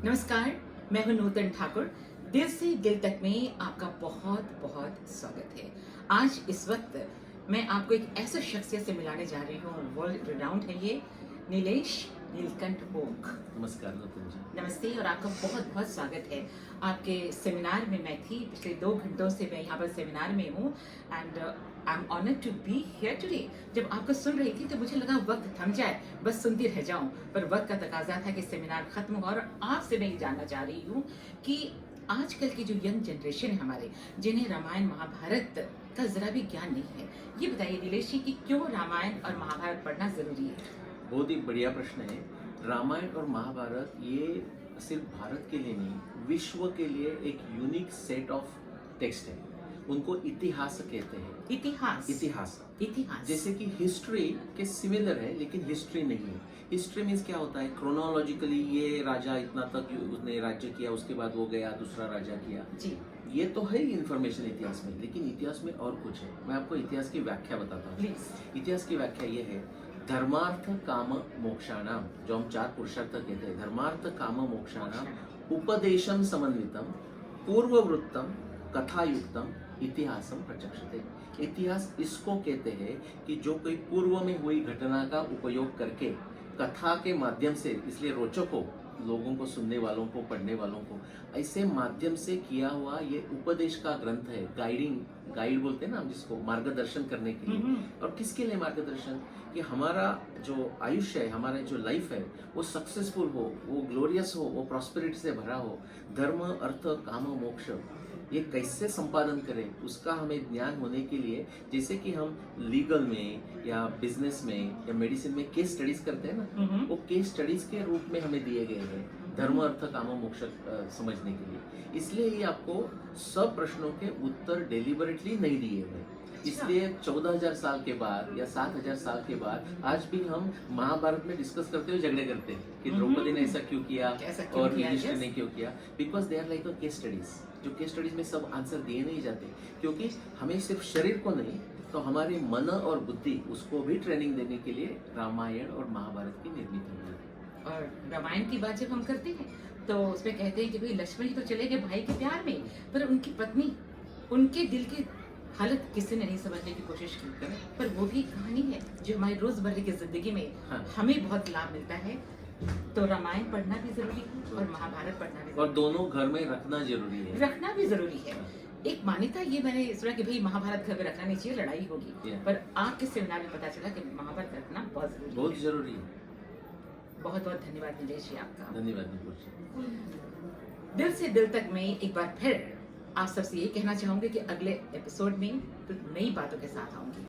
नमस्कार, मैं हूं नूतन ठाकुर। दिल से दिल तक में आपका बहुत बहुत स्वागत है। आज इस वक्त मैं आपको एक ऐसे शख्सियत से मिलाने जा रही हूँ, वर्ल्ड रिनाउंड है ये, नीलेश नीलकंठ ओक। नमस्कार नूतन जी। नमस्ते और आपका बहुत बहुत स्वागत है आपके सेमिनार में। मैं थी पिछले 2 घंटों से मैं यहाँ पर सेमिनार में हूँ and I am honoured to be here today. जब आपको सुन रही थी तो मुझे लगा वक्त थम जाए, बस सुनती रह जाऊं, पर वक्त का तकाजा था कि सेमिनार खत्म हुआ। और आपसे मैं ये जानना चाह रही हूँ कि आजकल की जो यंग जनरेशन है हमारे, जिन्हें रामायण महाभारत का जरा भी ज्ञान नहीं है, ये बताइए नीलेश जी कि क्यों रामायण और महाभारत पढ़ना जरूरी है। बहुत ही बढ़िया प्रश्न है। रामायण और महाभारत ये सिर्फ भारत के लिए नहीं, विश्व के लिए एक यूनिक सेट ऑफ टेक्स्ट है। उनको इतिहास कहते हैं। इतिहास इतिहास इतिहास जैसे कि हिस्ट्री के सिमिलर है, लेकिन हिस्ट्री नहीं है। हिस्ट्री मीन्स क्या होता है, क्रोनोलॉजिकली ये राजा इतना तक उसने राज्य किया, उसके बाद वो गया दूसरा राजा किया जी। ये तो है ही इन्फॉर्मेशन इतिहास में, लेकिन इतिहास में और कुछ है। मैं आपको इतिहास की व्याख्या बताता हूँ। प्लीज। इतिहास की व्याख्या ये है, धर्मार्थ काम मोक्षाणाम, जो हम 4 पुरुषार्थ कहते हैं, धर्मार्थ काम मोक्षाणाम उपदेशम समन्वितम पूर्ववृत्तम कथायुक्तम इतिहासम प्रचक्षते। इतिहास इसको कहते हैं कि जो कोई पूर्व में हुई घटना का उपयोग करके कथा के माध्यम से, इसलिए रोचक हो लोगों को, सुनने वालों को, पढ़ने वालों को, ऐसे माध्यम से किया हुआ ये उपदेश का ग्रंथ है। गाइड बोलते हैं ना हम जिसको, मार्गदर्शन करने के लिए। और किसके लिए मार्गदर्शन, कि हमारा जो आयुष्य है, हमारा जो लाइफ है, वो सक्सेसफुल हो, वो ग्लोरियस हो, वो प्रॉस्पेरिटी से भरा हो। धर्म अर्थ काम मोक्ष ये कैसे संपादन करें, उसका हमें ज्ञान होने के लिए, जैसे कि हम लीगल में या बिजनेस में या मेडिसिन में केस स्टडीज करते हैं ना, वो केस स्टडीज के रूप में हमें दिए गए हैं धर्म अर्थ काम मोक्ष समझने के लिए। इसलिए ये आपको सब प्रश्नों के उत्तर डेलिबरेटली नहीं दिए हुए। इसलिए 14,000 साल के बाद या 7,000 साल के बाद आज भी हम महाभारत में डिस्कस करते हुए झगड़े करते हैं कि द्रौपदी ने ऐसा क्यों किया और युधिष्ठिर ने क्यों किया। Because they are like a case studies. जो केस स्टडीज में सब आंसर दिए नहीं जाते, क्योंकि हमें सिर्फ शरीर को नहीं तो हमारे मन और बुद्धि, उसको भी ट्रेनिंग देने के लिए रामायण और महाभारत की निर्मित हुई है। और रामायण की बात जब हम करते हैं तो उसमें कहते हैं कि भाई लक्ष्मण जी तो चले गए भाई के प्यार में, पर उनकी पत्नी, उनके दिल की हालत किसी ने नहीं समझने की कोशिश की। पर वो भी कहानी है जो हमारी रोजमर्रा की जिंदगी में हमें बहुत लाभ मिलता है। तो रामायण पढ़ना भी जरूरी है और महाभारत पढ़ना भी, और दोनों घर में रखना जरूरी है। रखना भी जरूरी है। एक मान्यता ये मैंने सुना कि भाई महाभारत घर में रखना नहीं चाहिए, लड़ाई होगी, पर आपके सेमिनार में पता चला कि महाभारत रखना बहुत जरूरी है। बहुत बहुत धन्यवाद नीलेश जी आपका। धन्यवाद नुपुर जी। दिल से दिल तक में एक बार फिर आप सबसे ये कहना चाहूंगी कि अगले एपिसोड में कुछ नई बातों के साथ आऊंगी।